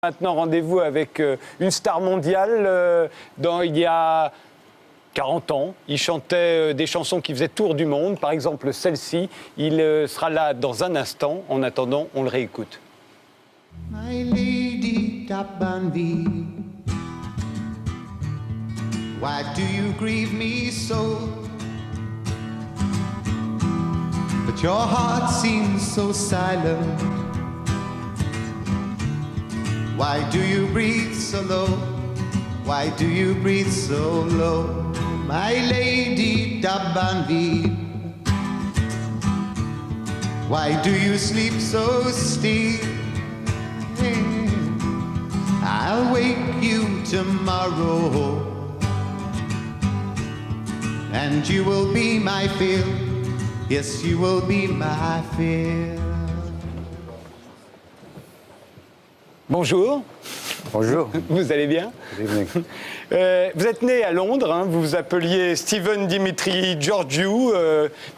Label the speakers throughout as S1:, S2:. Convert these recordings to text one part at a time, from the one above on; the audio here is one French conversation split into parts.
S1: Maintenant, rendez-vous avec une star mondiale. Il y a 40 ans, il chantait des chansons qui faisaient tour du monde, par exemple celle-ci. Il sera là dans un instant. En attendant, on le réécoute.
S2: My lady Tabanvi, why do you grieve me so? But your heart seems so silent. Why do you breathe so low? Why do you breathe so low? My lady Tabanvi, why do you sleep so still? I'll wake you tomorrow, and you will be my fear. Yes, you will be my fear.
S1: Bonjour.
S3: Bonjour.
S1: Vous allez bien? Vous êtes né à Londres, hein, vous vous appeliez Stephen Dimitri Georgiou,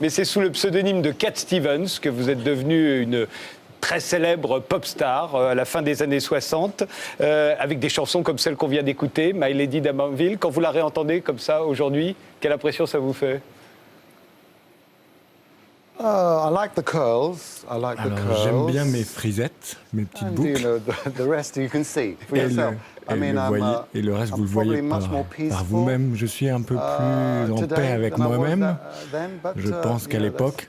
S1: mais c'est sous le pseudonyme de Cat Stevens que vous êtes devenu une très célèbre pop star à la fin des années 60, avec des chansons comme celle qu'on vient d'écouter, My Lady d'Amanville. Quand vous la réentendez comme ça aujourd'hui, quelle impression ça vous fait?
S3: I like the curls. I like the curls.
S4: J'aime bien mes frisettes, mes petites boucles.
S3: You know, the rest you can see for yourself.
S4: Et le reste, vous le voyez par vous-même. Je suis un peu plus en paix avec moi-même, je pense qu'à l'époque.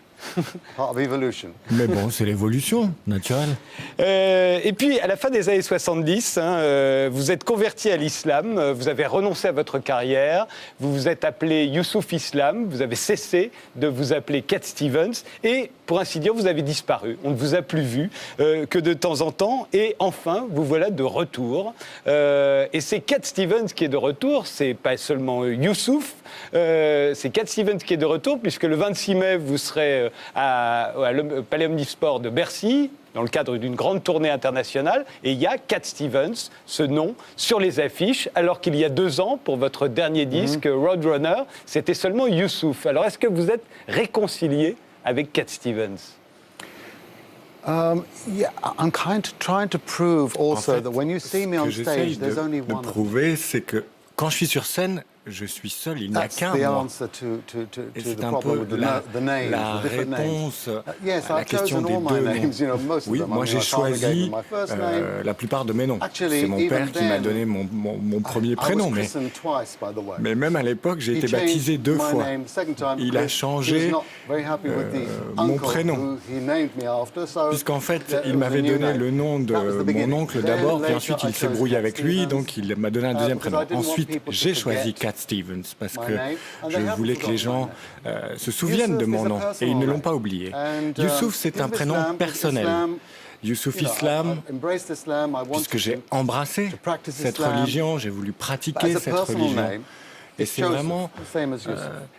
S4: Mais bon, c'est l'évolution naturelle.
S1: Et puis, à la fin des années 70, vous êtes converti à l'islam, vous avez renoncé à votre carrière, vous vous êtes appelé Youssouf Islam, vous avez cessé de vous appeler Cat Stevens, et pour ainsi dire, vous avez disparu. On ne vous a plus vu que de temps en temps, et enfin, vous voilà de retour. Et c'est Cat Stevens qui est de retour, c'est pas seulement Youssouf, c'est Cat Stevens qui est de retour, puisque le 26 mai, vous serez au Palais Omnisport de Bercy, dans le cadre d'une grande tournée internationale, et il y a Cat Stevens, ce nom, sur les affiches, alors qu'il y a 2 ans, pour votre dernier disque, Roadrunner, c'était seulement Youssouf. Alors, est-ce que vous êtes réconcilié avec Cat Stevens?
S3: Yeah, I'm trying to prove also that when you see me on stage, there's only one.
S4: Ce que j'essaye de prouver, c'est que quand je suis sur scène, je suis seul, il n'y a qu'un moi. Et c'est un peu la réponse à la question des 2 noms. Oui, moi j'ai choisi la plupart de mes noms. C'est mon père qui m'a donné mon premier prénom. Mais même à l'époque, j'ai été baptisé 2 fois. Il a changé mon prénom. Puisqu'en fait, il m'avait donné le nom de mon oncle d'abord, puis ensuite il s'est brouillé avec lui, donc il m'a donné un 2e prénom. Ensuite, j'ai choisi Cat Stevens parce que je voulais que les gens se souviennent de mon nom et ils ne l'ont pas oublié. Youssouf, c'est un prénom personnel. Youssouf Islam, puisque j'ai embrassé cette religion, j'ai voulu pratiquer cette religion. Et c'est vraiment...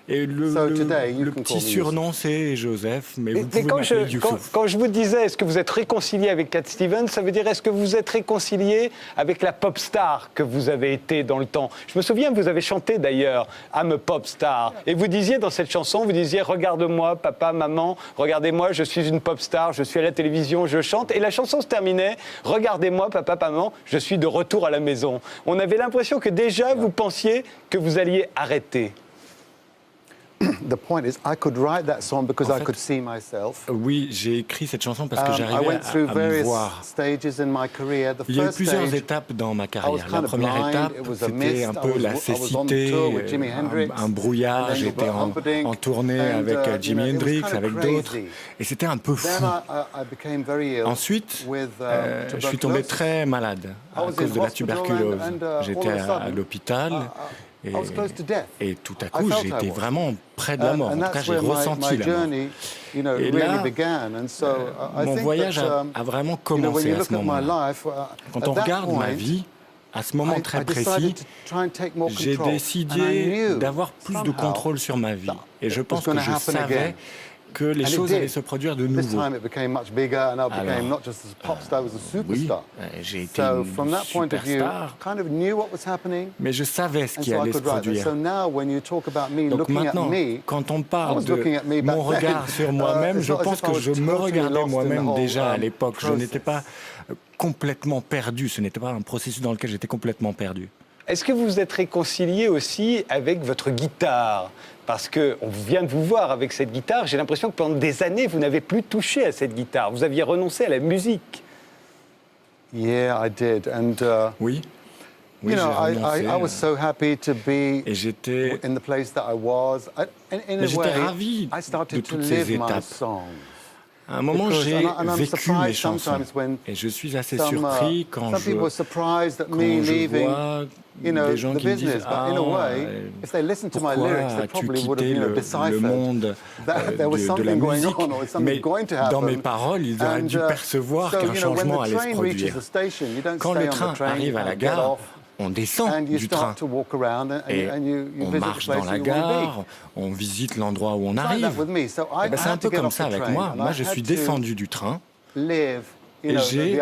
S4: et le petit surnom, c'est Joseph, mais vous pouvez m'appeler Youssouf.
S1: Quand je vous disais, est-ce que vous êtes réconcilié avec Cat Stevens, ça veut dire, est-ce que vous êtes réconcilié avec la pop star que vous avez été dans le temps? Je me souviens, vous avez chanté d'ailleurs « I'm a pop star ». Et vous disiez dans cette chanson, vous disiez « Regarde-moi, papa, maman, regardez-moi, je suis une pop star, je suis à la télévision, je chante ». Et la chanson se terminait « Regardez-moi, papa, maman, je suis de retour à la maison ». On avait l'impression que déjà, vous pensiez que vous alliez arrêter.
S3: The point is, I could write that song because I could see myself.
S4: Oui, j'ai écrit cette chanson parce que j'arrivais à me voir. Il y a eu plusieurs étapes dans ma carrière. La première étape, c'était un peu la cécité, un brouillard. J'étais en tournée avec Jimi Hendrix, avec d'autres, et c'était un peu fou. Ensuite, je suis tombé très malade à cause de la tuberculose. J'étais à l'hôpital. Et tout à coup, j'étais vraiment près de la mort. En tout cas, j'ai ressenti la mort. Et là, mon voyage a vraiment commencé à ce moment-là. Quand on regarde ma vie, à ce moment très précis, j'ai décidé d'avoir plus de contrôle sur ma vie. Et je pense que je savais que les choses allaient se produire de nouveau. Alors, oui, j'ai été une superstar, mais je savais ce qui allait se produire. Donc maintenant, quand on parle de mon regard sur moi-même, je pense que je me regardais moi-même déjà à l'époque. Je n'étais pas complètement perdu. Ce n'était pas un processus dans lequel j'étais complètement perdu.
S1: Est-ce que vous vous êtes réconcilié aussi avec votre guitare? Parce qu'on vient de vous voir avec cette guitare, j'ai l'impression que pendant des années, vous n'avez plus touché à cette guitare. Vous aviez renoncé à la musique.
S3: Yeah, I did. And,
S4: oui.
S3: Oui, you know, I was so happy to be
S4: in
S3: the place that I was. In a way, I started to live my songs.
S4: À un moment, j'ai vécu mes chansons. Et je suis assez surpris quand je vois des gens qui me disent « Ah, pourquoi as-tu quitté le monde de la musique ?» Mais dans mes paroles, ils auraient dû percevoir qu'un changement allait se produire. Quand le train arrive à la gare, on descend du train et on marche dans la gare, on visite l'endroit où on arrive. C'est un peu comme ça avec moi. Moi, je suis descendu du train et j'ai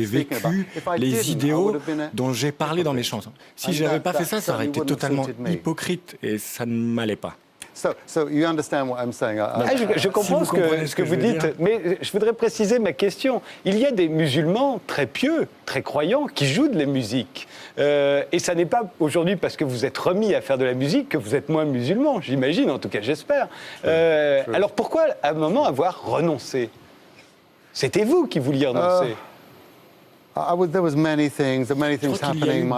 S4: vécu les idéaux dont j'ai parlé dans mes chansons. Si je n'avais pas fait ça, ça aurait été totalement hypocrite et ça ne m'allait pas.
S1: Je comprends ce que vous dites, mais je voudrais préciser ma question. Il y a des musulmans très pieux, très croyants, qui jouent de la musique. Et ça n'est pas aujourd'hui parce que vous êtes remis à faire de la musique que vous êtes moins musulman, j'imagine, en tout cas j'espère. Alors pourquoi à un moment avoir renoncé? C'était vous qui vouliez renoncer.
S3: There was many things happening.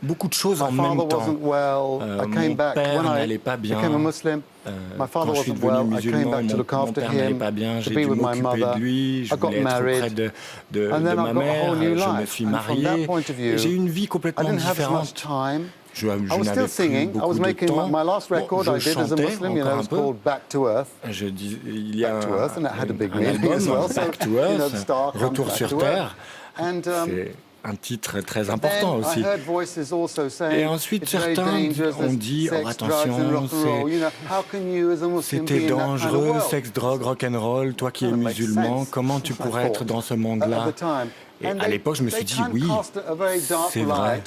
S4: Beaucoup de choses en même temps. Mon père n'allait pas bien. Quand je suis devenu musulman, mon père n'allait pas bien. J'ai dû m'occuper de lui. Je voulais être auprès de ma mère. Je me suis marié. J'ai une vie complètement différente. Je n'avais plus beaucoup de temps. Je chantais encore un peu. Il y a un album, Back to Earth, Retour sur Terre. C'est un titre très important aussi. Et ensuite, certains ont dit, oh, attention, c'était dangereux, sexe, drogue, rock'n'roll, toi qui es musulman, comment tu pourrais être dans ce monde-là? Et à l'époque, je me suis dit, oui, c'est vrai.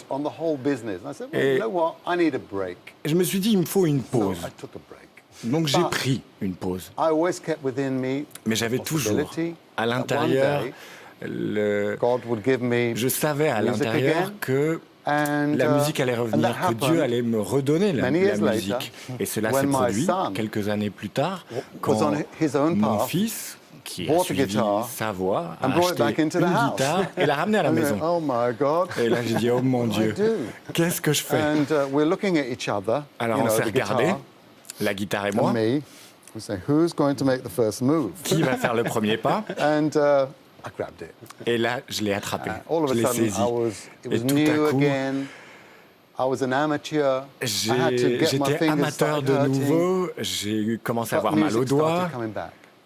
S4: Et je me suis dit, il me faut une pause. Donc j'ai pris une pause. Mais j'avais toujours à l'intérieur... Je savais à l'intérieur que la musique allait revenir, que Dieu allait me redonner la musique. Et cela s'est produit quelques années plus tard, quand mon fils, qui a suivi sa voix, a acheté une guitare et l'a ramenée à la maison. Et là, j'ai dit, oh mon Dieu, qu'est-ce que je fais? Alors on s'est regardé, la guitare et moi. Qui va faire le premier pas? Et là, je l'ai attrapé, je l'ai saisi. Et tout à coup, j'étais amateur de nouveau, j'ai commencé à avoir mal aux doigts,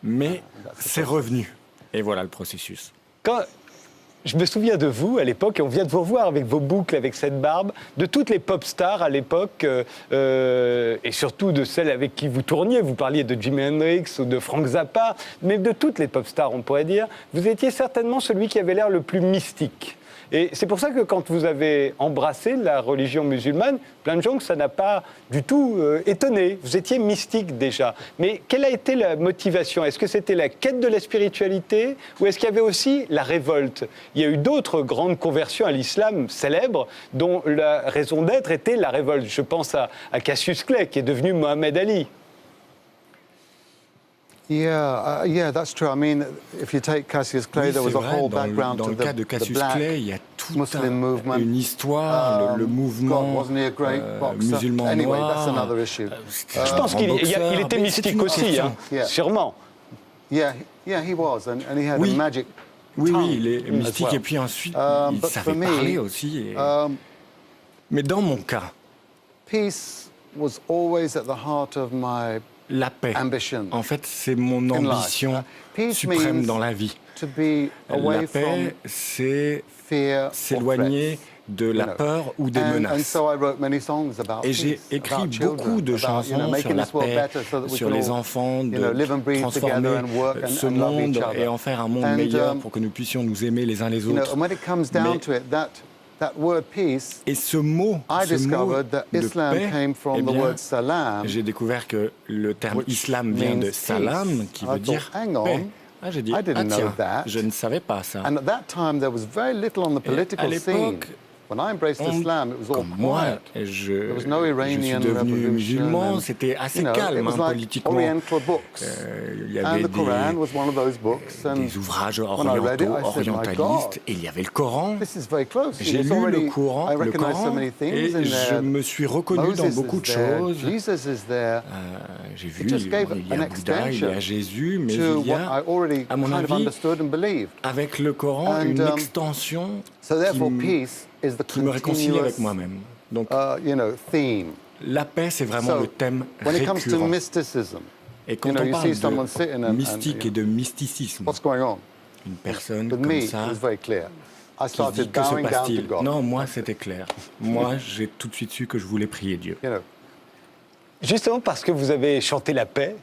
S4: mais c'est revenu. Et voilà le processus.
S1: Je me souviens de vous à l'époque, et on vient de vous revoir avec vos boucles, avec cette barbe, de toutes les pop stars à l'époque, et surtout de celles avec qui vous tourniez. Vous parliez de Jimi Hendrix ou de Frank Zappa, mais de toutes les pop stars, on pourrait dire. Vous étiez certainement celui qui avait l'air le plus mystique. Et c'est pour ça que quand vous avez embrassé la religion musulmane, plein de gens que ça n'a pas du tout étonné. Vous étiez mystique déjà. Mais quelle a été la motivation? Est-ce que c'était la quête de la spiritualité ou est-ce qu'il y avait aussi la révolte? Il y a eu d'autres grandes conversions à l'islam célèbres dont la raison d'être était la révolte. Je pense à Cassius Clay qui est devenu Mohamed Ali.
S3: Yeah, that's true. I mean, if you take Cassius Clay, there was a whole background to the black
S4: il y a toute une histoire, le mouvement musulman noir.
S1: Je pense qu'il était mystique aussi, hein, sûrement.
S3: Yeah, he was, and he had a magic tongue.
S4: Oui, il est mystique, et puis ensuite, il savait parler aussi. Mais dans mon cas,
S3: peace was always at the heart of my
S4: la paix, en fait, c'est mon ambition suprême dans la vie. La paix, c'est s'éloigner de la peur ou des menaces. Et j'ai écrit beaucoup de chansons sur la paix, sur les enfants, de transformer ce monde et en faire un monde meilleur pour que nous puissions nous aimer les uns les autres. Et ce mot de paix, j'ai découvert que le terme islam vient de salam, qui veut dire paix. Ah, j'ai dit, tiens, je ne savais pas ça.
S3: And at that time, there was very little on the political scene. When I embraced Islam, it was all quiet.
S4: There was no Iranian revolution. C'était assez calme, politiquement.
S3: Oriental books.
S4: Il y avait
S3: des
S4: ouvrages orientalistes et il y avait le Coran. J'ai lu le Coran et je me suis reconnu dans beaucoup de choses. J'ai vu, il y a Bouddha, il y a Jésus, mais il y a, à mon avis, avec le Coran, une extension qui me réconcilie avec moi-même. Donc, la paix, c'est vraiment le thème récurrent. Et quand on parle de mystique et de mysticisme, une personne comme ça, qui dit que se passe-t-il? Non, moi, c'était clair. Moi, j'ai tout de suite su que je voulais prier Dieu.
S1: Justement parce que vous avez chanté la paix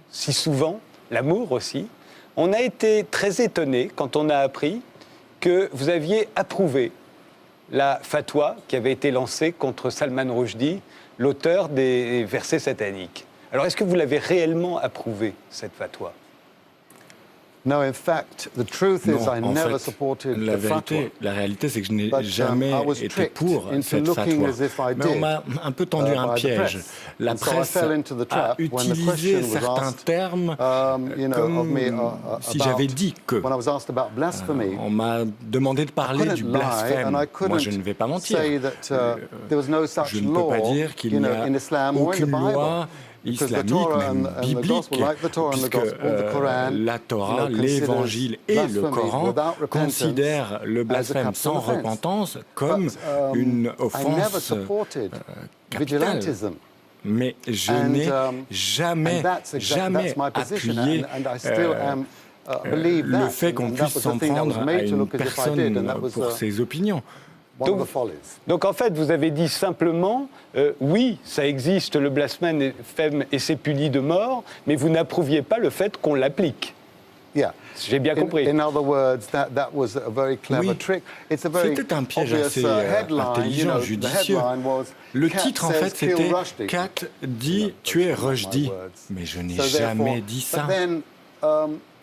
S1: si souvent, l'amour aussi, on a été très étonnés quand on a appris que vous aviez approuvé la fatwa qui avait été lancée contre Salman Rushdie, l'auteur des versets sataniques. Alors, est-ce que vous l'avez réellement approuvé, cette fatwa?
S3: No, in fact, the truth is I never supported the fatwa.
S4: La réalité, c'est que je n'ai jamais été pour cette fatwa. Mais on m'a un peu tendu un piège. La presse a utilisé certains termes comme si j'avais dit que. On m'a demandé de parler du blasphème. Moi, je ne vais pas mentir. Je ne peux pas dire qu'il n'y a aucune loi islamique, même biblique, puisque la Torah, l'Évangile et le Coran considèrent le blasphème sans repentance comme une offense capitale. Mais je n'ai jamais appuyé le fait qu'on puisse s'en prendre à une personne pour ses opinions.
S1: Donc en fait, vous avez dit simplement, oui, ça existe, le blasphème et c'est puni de mort, mais vous n'approuviez pas le fait qu'on l'applique. J'ai bien compris.
S3: In other words, that was a very clever trick. It's a very
S4: c'était un piège assez intelligent, judicieux. Le titre, en fait, c'était « Kat dit tuer Rushdie ». Mais je n'ai jamais dit ça.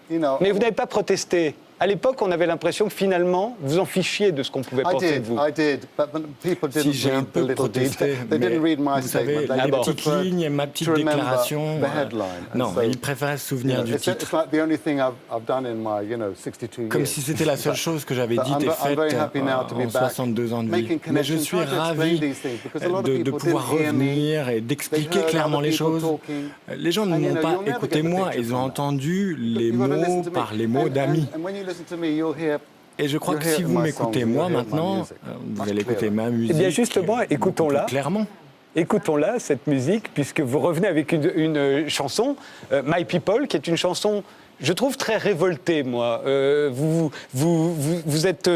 S1: Mais vous n'avez pas protesté. À l'époque, on avait l'impression que finalement, vous en fichiez de ce qu'on pouvait penser de vous.
S4: Si j'ai un peu protesté, mais vous savez, la petite ligne, ma petite déclaration, non, ils préféraient se souvenir du titre. Comme si c'était la seule chose que j'avais dite et faite en 62 ans de vie. Mais je suis ravi de pouvoir revenir et d'expliquer clairement les choses. Les gens ne m'ont pas écouté moi, ils ont entendu les mots par les mots d'amis. Et je crois que si vous m'écoutez moi maintenant, vous allez écouter ma musique.
S1: Eh bien justement, écoutons-la.
S4: Clairement.
S1: Écoutons-la, cette musique, puisque vous revenez avec une chanson, My People, qui est une chanson, je trouve, très révoltée, moi. Vous êtes...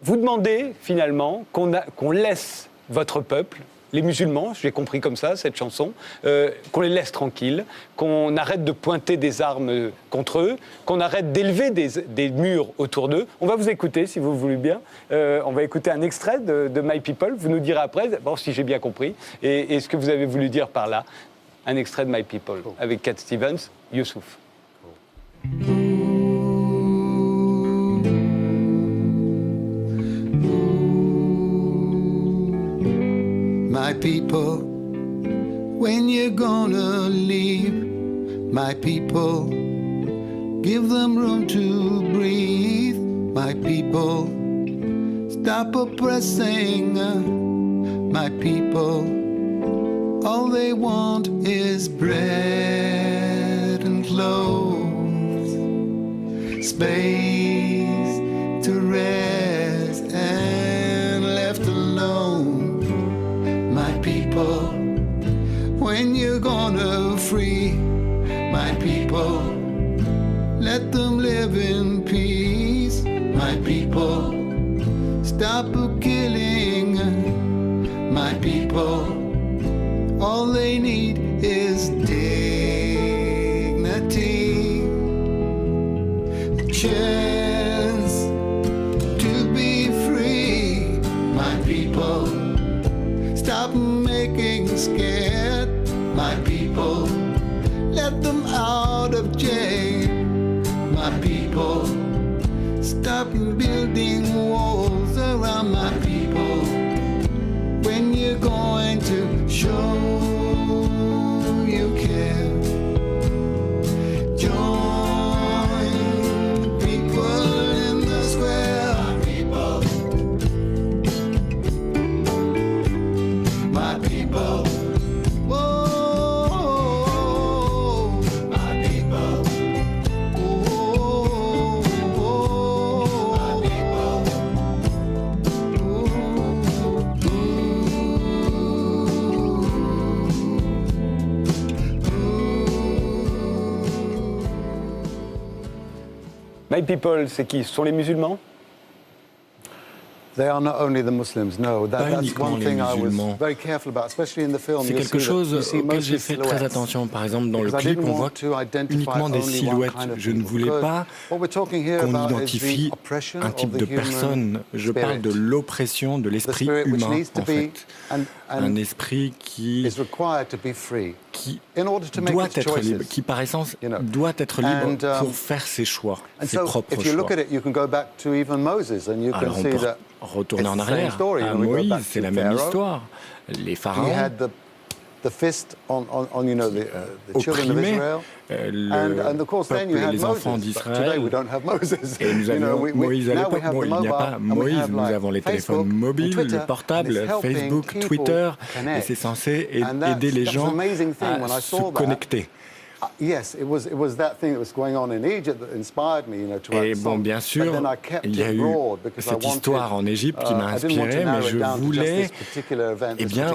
S1: vous demandez, finalement, qu'on laisse votre peuple, les musulmans, j'ai compris comme ça, cette chanson, qu'on les laisse tranquilles, qu'on arrête de pointer des armes contre eux, qu'on arrête d'élever des murs autour d'eux. On va vous écouter, si vous voulez bien. On va écouter un extrait de My People. Vous nous direz après, bon, si j'ai bien compris, et ce que vous avez voulu dire par là. Un extrait de My People, avec Cat Stevens, Youssouf.
S2: My people, when you're gonna leave, my people, give them room to breathe. My people, stop oppressing. My people, all they want is bread and clothes, space to rest and left alone. My people, when you're gonna free my people, let them live in peace. My people, stop killing. My people, all they need is dignity, a chance to be free. My people, stop making scared. My people, let them out yeah. My people, stop building walls around my people. When you're going to show you care, join people in the square. My people, whoa, my people, whoa, my people,
S1: My people, c'est qui? Ce sont les musulmans?
S3: They are not only the Muslims, no.
S4: Pas
S3: That's
S4: uniquement
S3: one
S4: les
S3: thing I was
S4: musulmans.
S3: very careful about, especially in the film.
S4: C'est quelque chose auquel j'ai fait très attention. Par exemple, dans le clip, on voit uniquement des silhouettes. Je ne voulais pas qu'on identifie un type de personne. Je parle de l'oppression de l'esprit humain, en fait. Un esprit qui doit être libre, qui par essence doit être libre pour faire ses choix, ses propres choix. Alors on peut retourner en arrière à Moïse, c'est la même histoire. Les pharaons opprimés le peuple et les enfants d'Israël. Et nous avions Moïse à l'époque. Bon, il n'y a pas Moïse, nous avons les téléphones mobiles, le portable, Facebook, Twitter, et c'est censé aider les gens à se connecter. Et bon, bien sûr, il y a eu cette histoire en Égypte qui m'a inspiré, mais je voulais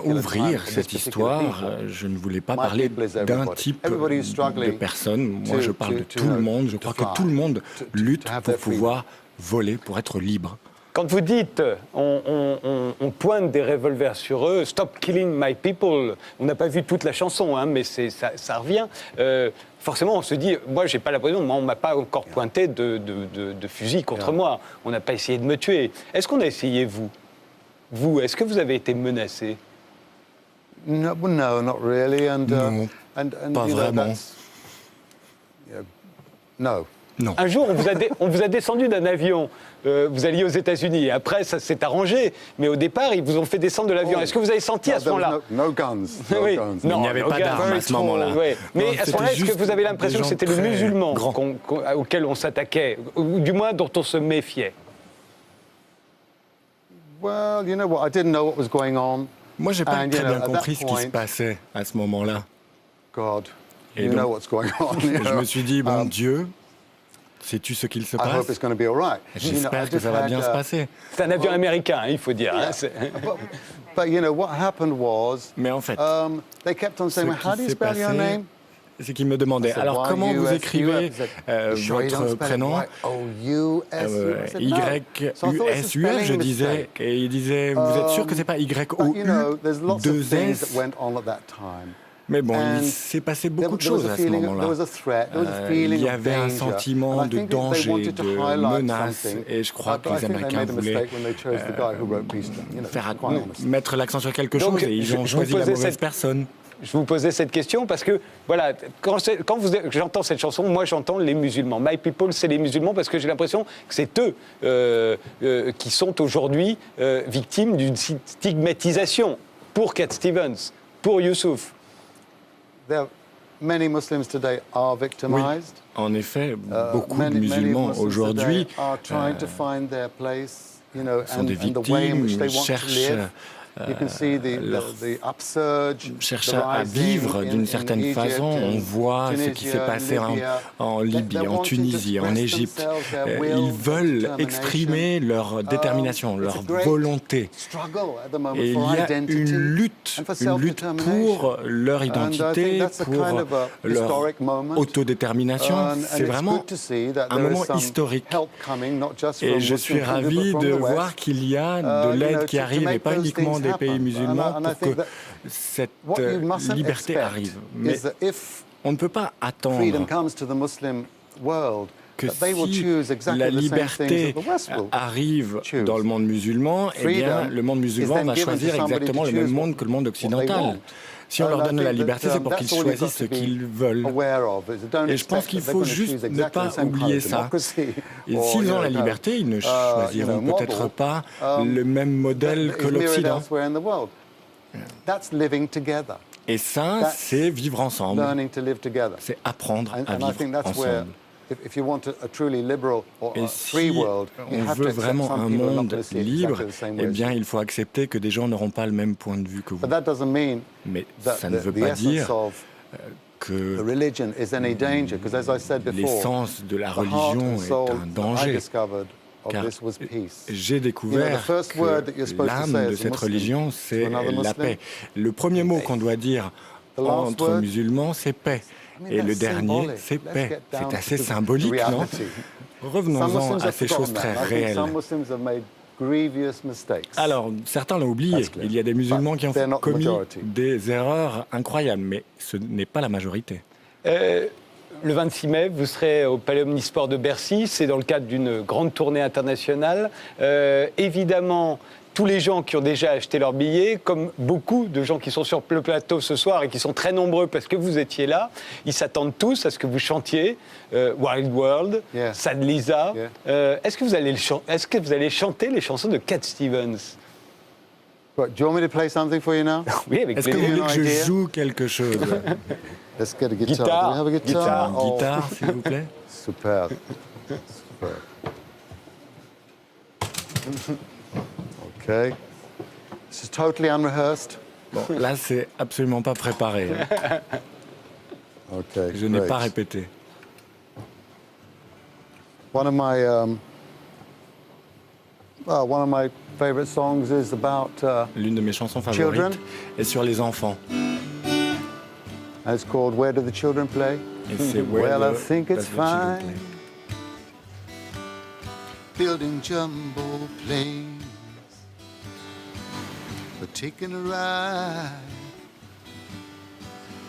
S4: ouvrir cette histoire. Je ne voulais pas parler d'un type de personne. Moi, je parle de tout le monde. Je crois que tout le monde lutte pour pouvoir voler, pour être libre.
S1: Quand vous dites on pointe des revolvers sur eux, Stop killing my people, on n'a pas vu toute la chanson, hein, mais ça revient. Forcément, on se dit, moi, j'ai pas l'impression, moi, on m'a pas encore pointé de fusil contre moi. On n'a pas essayé de me tuer. Est-ce qu'on a essayé, vous, est-ce que vous avez été menacé?
S3: No, not really.
S4: Non, pas vraiment.
S3: No.
S4: Non.
S1: Un jour, on vous a descendu d'un avion. Vous alliez aux États-Unis. Après, ça s'est arrangé. Mais au départ, ils vous ont fait descendre de l'avion. Est-ce que vous avez senti à ce moment-là?
S3: No guns.
S1: Oui.
S4: Non, il n'y avait pas d'armes à ce moment-là.
S1: Oui. Mais à ce moment-là, est-ce que vous avez l'impression que c'était le musulman auquel on s'attaquait, ou du moins dont on se méfiait?
S3: Well, you know what? I didn't know what was going on.
S4: Moi, j'ai pas très bien compris ce qui se passait à ce moment-là.
S3: God,
S4: Et
S3: you
S4: donc,
S3: know what's going on.
S4: je me suis dit, bon Dieu, sais-tu ce qu'il se passe? J'espère que ça va bien se passer.
S1: C'est un avion américain, il faut dire.
S3: Yeah. But you know what happened was.
S4: Mais en fait,
S3: they kept on saying, how do you spell your name?
S4: C'est qu'ils me demandaient, alors comment vous écrivez votre prénom? Y-U-S-U-F, je disais, et il disait, vous êtes sûr que c'est pas Y-O-U, 2 S? Mais bon, il s'est passé beaucoup de choses à ce moment-là. Il y avait un sentiment de danger, de menace, et je crois que les Américains voulaient mettre l'accent sur quelque chose, et ils ont choisi la mauvaise personne.
S1: Je vous posais cette question parce que, voilà, quand j'entends cette chanson, moi j'entends les musulmans. My People, c'est les musulmans parce que j'ai l'impression que c'est eux qui sont aujourd'hui victimes d'une stigmatisation pour Cat Stevens, pour Youssouf.
S3: Many Muslims today are victimized.
S4: Oui, en effet, beaucoup de musulmans aujourd'hui sont des victimes, cherchent à vivre d'une certaine façon. On voit ce qui s'est passé en Libye, en Tunisie, en Égypte. Ils veulent exprimer leur détermination, leur volonté. Et il y a une lutte pour leur identité, pour leur autodétermination. C'est vraiment un moment historique. Et je suis ravi de voir qu'il y a de l'aide qui arrive, et pas uniquement des pays musulmans, pour que cette liberté arrive. Mais on ne peut pas attendre que si la liberté arrive dans le monde musulman, eh bien, le monde musulman va choisir exactement le même monde que le monde occidental. Si on leur donne la liberté, c'est pour qu'ils choisissent ce qu'ils veulent. Et je pense qu'il faut juste ne pas oublier ça. Et s'ils ont la liberté, ils ne choisiront peut-être pas le même modèle que l'Occident. Et ça, c'est vivre ensemble. C'est apprendre à vivre ensemble. Et si on veut vraiment un monde libre, eh bien, il faut accepter que des gens n'auront pas le même point de vue que vous. Mais ça ne veut pas dire que l'essence de la religion est un danger. Car j'ai découvert que l'âme de cette religion, c'est la paix. Le premier mot qu'on doit dire entre musulmans, c'est paix. Et le dernier, c'est paix. C'est assez symbolique, non? Revenons-en à ces choses très réelles. Alors, certains l'ont oublié. Il y a des musulmans qui ont commis des erreurs incroyables, mais ce n'est pas la majorité.
S1: Le 26 mai, vous serez au Palais Omnisport de Bercy. C'est dans le cadre d'une grande tournée internationale. Évidemment, tous les gens qui ont déjà acheté leur billet, comme beaucoup de gens qui sont sur le plateau ce soir et qui sont très nombreux parce que vous étiez là, ils s'attendent tous à ce que vous chantiez Wild World, Sad Lisa. Est-ce que vous allez chanter les chansons de Cat Stevens?
S3: Do you want me to play something for you now?
S1: Oui, avec
S4: plaisir. Est-ce que vous voulez que je joue quelque chose?
S3: Let's get a guitar. Do we have a guitar?
S4: Guitare, s'il vous plaît.
S3: Super. Okay. This is totally unrehearsed.
S4: Bon, là, c'est absolument pas préparé.
S3: Okay.
S4: Je n'ai pas répété.
S3: One of my favorite songs is about
S4: l'une de mes chansons favorites est sur les enfants.
S3: And it's called Where Do the Children Play?
S4: Et c'est
S3: Well, I think it's fine. Building jumbo planes. We're taking a ride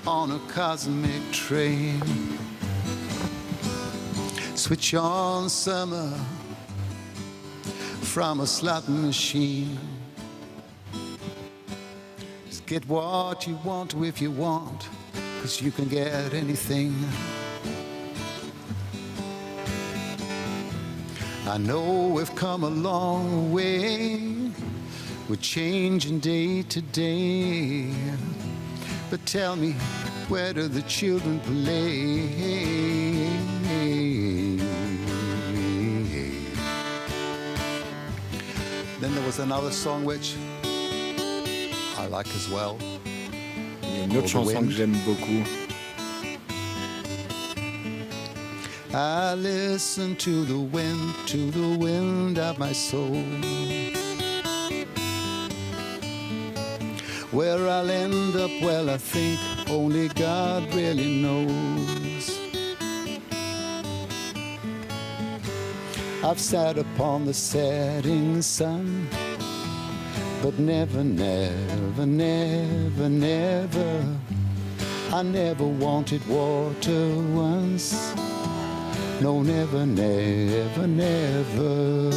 S3: on a cosmic train. Switch on summer from a slot machine. Just get what you want if you want, 'cause you can get anything. I know we've come a long way. We're changing day to day. But tell me, where do the children play? Then there was another song which I like as well.
S4: Il y a une autre chanson que j'aime beaucoup.
S3: I listen to the wind of my soul. Where I'll end up, well, I think only God really knows. I've sat upon the setting sun, but never, never, never, never, I never wanted water once. No, never, never, never.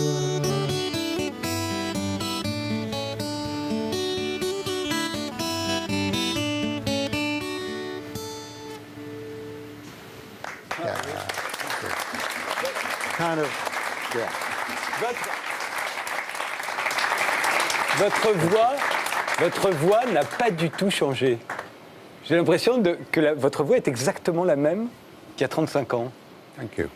S3: Kind of, yeah.
S1: Votre voix n'a pas du tout changé. J'ai l'impression que votre voix est exactement la même qu'il y a 35 ans.
S3: Thank you.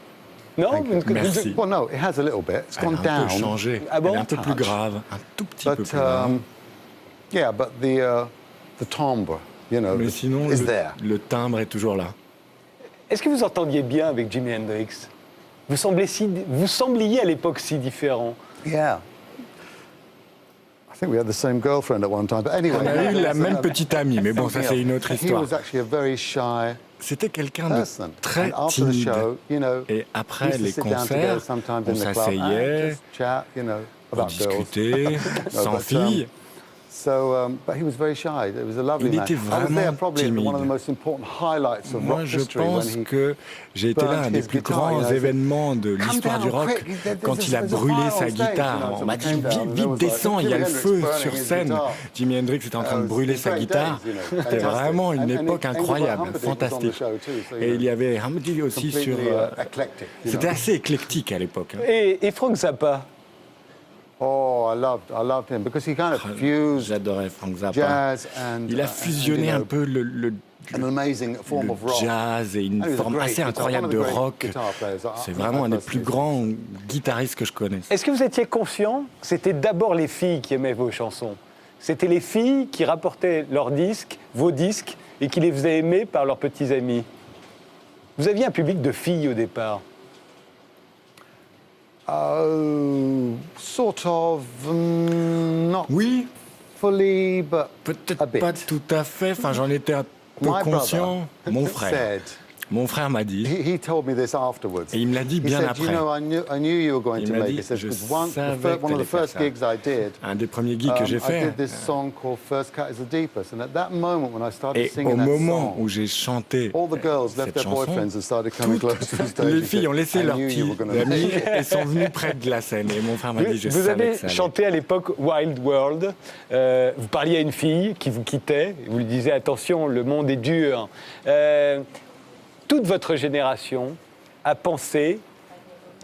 S1: Non?
S4: Merci.
S3: Well, no, it has a little bit. It's gone down.
S4: Elle a un peu changé.
S1: Ah bon?
S4: Elle est un peu plus grave, un tout petit peu plus grave.
S3: Yeah, but the timbre, you know,
S4: mais sinon,
S3: is there.
S4: Le timbre est toujours là.
S1: Est-ce que vous entendiez bien avec Jimi Hendrix? Vous sembliez à l'époque si différent.
S3: Yeah. I think we had the same girlfriend at one time. But anyway,
S4: on a eu la même petite amie, mais bon, ça c'est une autre histoire.
S3: He was actually a very shy.
S4: C'était quelqu'un de très timide. Et après les concerts, on s'asseyait pour discuter, sans fille.
S3: But he was very shy. It was a lovely
S4: Il
S3: man.
S4: était vraiment timide. Moi, je pense que j'ai été là à un des plus grands événements de l'histoire du rock quand il a brûlé sa guitare. On m'a dit vite descends, il y a le feu sur scène. Jimi Hendrix était en train de brûler sa guitare. C'était vraiment une époque incroyable, fantastique. Et il y avait Hamdi aussi sur. C'était assez éclectique à l'époque.
S1: Et Frank Zappa?
S3: Oh, I loved him because he kind of fused
S4: J'adorais Frank Zappa.
S3: jazz
S4: Il a fusionné un peu le jazz et une forme assez incroyable de rock. C'est vraiment un des plus grands guitaristes que je connaisse.
S1: Est-ce que vous étiez conscient que c'était d'abord les filles qui aimaient vos chansons? C'était les filles qui rapportaient leurs disques, vos disques, et qui les faisaient aimer par leurs petits amis? Vous aviez un public de filles au départ?
S3: Sort of, not
S4: Oui,
S3: fully, but
S4: peut-être
S3: a bit.
S4: pas tout à fait. Enfin, j'en étais un peu
S3: My
S4: conscient. Mon
S3: brother
S4: frère.
S3: said,
S4: Mon frère m'a dit,
S3: he told me this afterwards.
S4: et il me l'a dit
S3: He
S4: bien
S3: said,
S4: après.
S3: you know, I knew you were going
S4: Il
S3: to
S4: m'a
S3: make
S4: dit,
S3: it. He said,
S4: je
S3: because
S4: savais que
S3: one of the
S4: t'allais faire
S3: first
S4: ça.
S3: gigs I did,
S4: Un des premiers gigs que j'ai
S3: I
S4: fait.
S3: did this song called First Cut is the Deepest. And at that moment, when I started
S4: Et
S3: singing
S4: au
S3: that
S4: moment
S3: song,
S4: où j'ai chanté
S3: all the girls left
S4: cette
S3: their
S4: chanson,
S3: boyfriends and started coming close to the stage.
S4: les
S3: He
S4: filles
S3: said,
S4: ont laissé
S3: I
S4: leurs
S3: knew you were
S4: petits
S3: gonna make
S4: amis
S3: it.
S4: et sont venues près de la scène. Et mon frère m'a dit, je
S1: Vous
S4: savais
S1: avez
S4: que ça allait.
S1: chanté à l'époque Wild World. Vous parliez à une fille qui vous quittait. Vous lui disiez attention, le monde est dur. Toute votre génération a pensé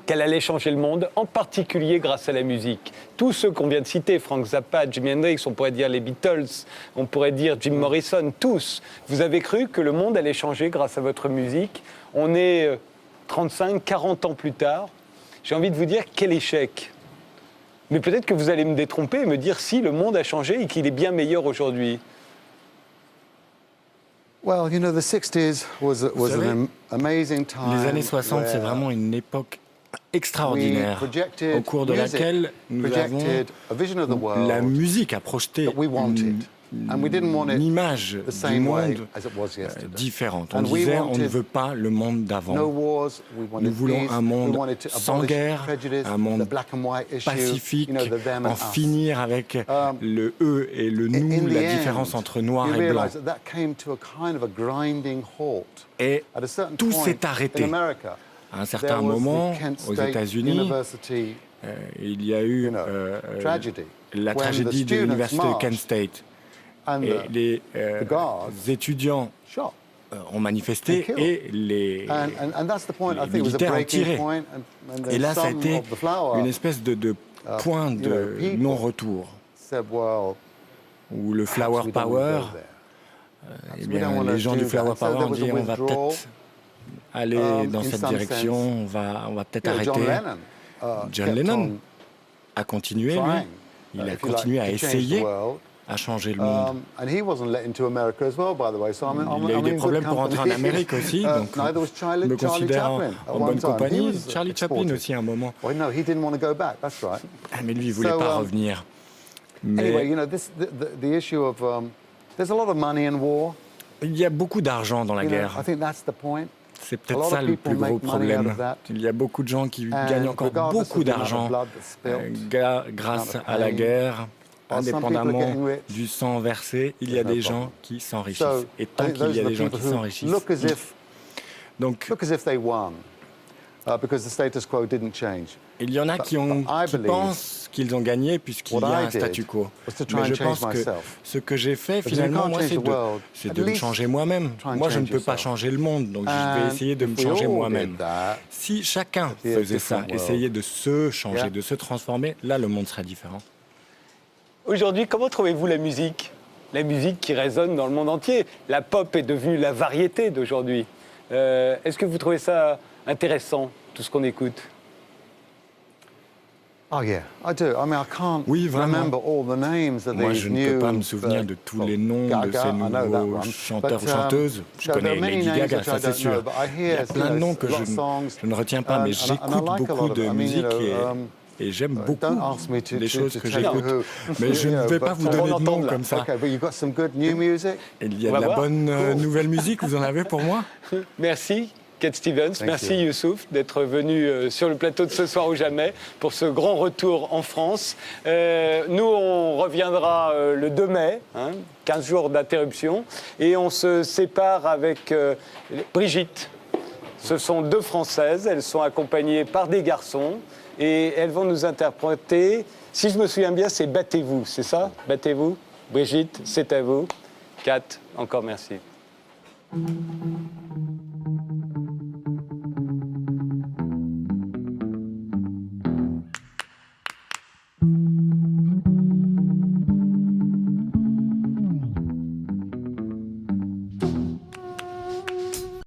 S1: qu'elle allait changer le monde, en particulier grâce à la musique. Tous ceux qu'on vient de citer, Frank Zappa, Jimi Hendrix, on pourrait dire les Beatles, on pourrait dire Jim Morrison, tous. Vous avez cru que le monde allait changer grâce à votre musique. On est 35, 40 ans plus tard. J'ai envie de vous dire quel échec. Mais peut-être que vous allez me détromper et me dire si le monde a changé et qu'il est bien meilleur aujourd'hui.
S3: Well, you know, the 60s was
S4: savez,
S3: an amazing time.
S4: Les années 60, c'est vraiment une époque extraordinaire au cours de laquelle nous avons la musique a projeté une image du monde différente. On disait on ne veut pas le monde d'avant. Nous voulons un monde sans guerre, un monde pacifique, en finir avec le eux et le nous, la différence entre noir et blanc. Et tout s'est arrêté. À un certain moment, aux États-Unis, il y a eu la tragédie de l'université de Kent State. Et les étudiants ont manifesté et les militaires ont tiré. Et là, ça a été une espèce de point de non-retour, où le Flower Power, eh bien, les gens du Flower Power ont dit on va peut-être aller dans cette direction, on va peut-être arrêter. John Lennon a continué, lui. Il a continué à essayer à changer le monde. Il a eu des problèmes pour rentrer en Amérique aussi, donc me considère en bonne compagnie. Charlie Chaplin aussi à un moment. Mais lui, il ne voulait pas revenir. Mais il y a beaucoup d'argent dans la guerre. C'est peut-être ça le plus gros problème. Il y a beaucoup de gens qui gagnent encore beaucoup d'argent grâce à la guerre. Indépendamment du sang versé, il y a des gens qui s'enrichissent. Et tant qu'il y a des gens qui s'enrichissent, donc il y en a qui pensent qu'ils ont gagné puisqu'il y a un statu quo. Mais je pense que ce que j'ai fait finalement, moi, c'est de me changer moi-même. Moi, je ne peux pas changer le monde, donc je vais essayer de me changer moi-même. Si chacun faisait ça, essayait de se changer, de se transformer, là, le monde serait différent.
S1: Aujourd'hui, comment trouvez-vous la musique? La musique qui résonne dans le monde entier. La pop est devenue la variété d'aujourd'hui. Est-ce que vous trouvez ça intéressant, tout ce qu'on écoute?
S4: Oui, vraiment. Moi, je ne peux pas me souvenir de tous les noms de ces nouveaux chanteurs ou chanteuses. Je connais Lady Gaga, ça c'est sûr. Il y a plein de noms que je ne retiens pas, mais j'écoute beaucoup de musique et j'aime beaucoup les choses que j'écoute. Mais je ne vais pas vous donner de noms comme ça. Il y a de la bonne nouvelle musique, vous en avez pour moi?
S1: Merci. Cat Stevens. Merci Youssouf d'être venu sur le plateau de Ce soir ou jamais pour ce grand retour en France. Nous, on reviendra le 2 mai, 15 jours d'interruption, et on se sépare avec Brigitte. Ce sont 2 Françaises, elles sont accompagnées par des garçons et elles vont nous interpréter, si je me souviens bien, c'est « Battez-vous », c'est ça ? « Battez-vous ». Brigitte, c'est à vous. Kat, encore merci.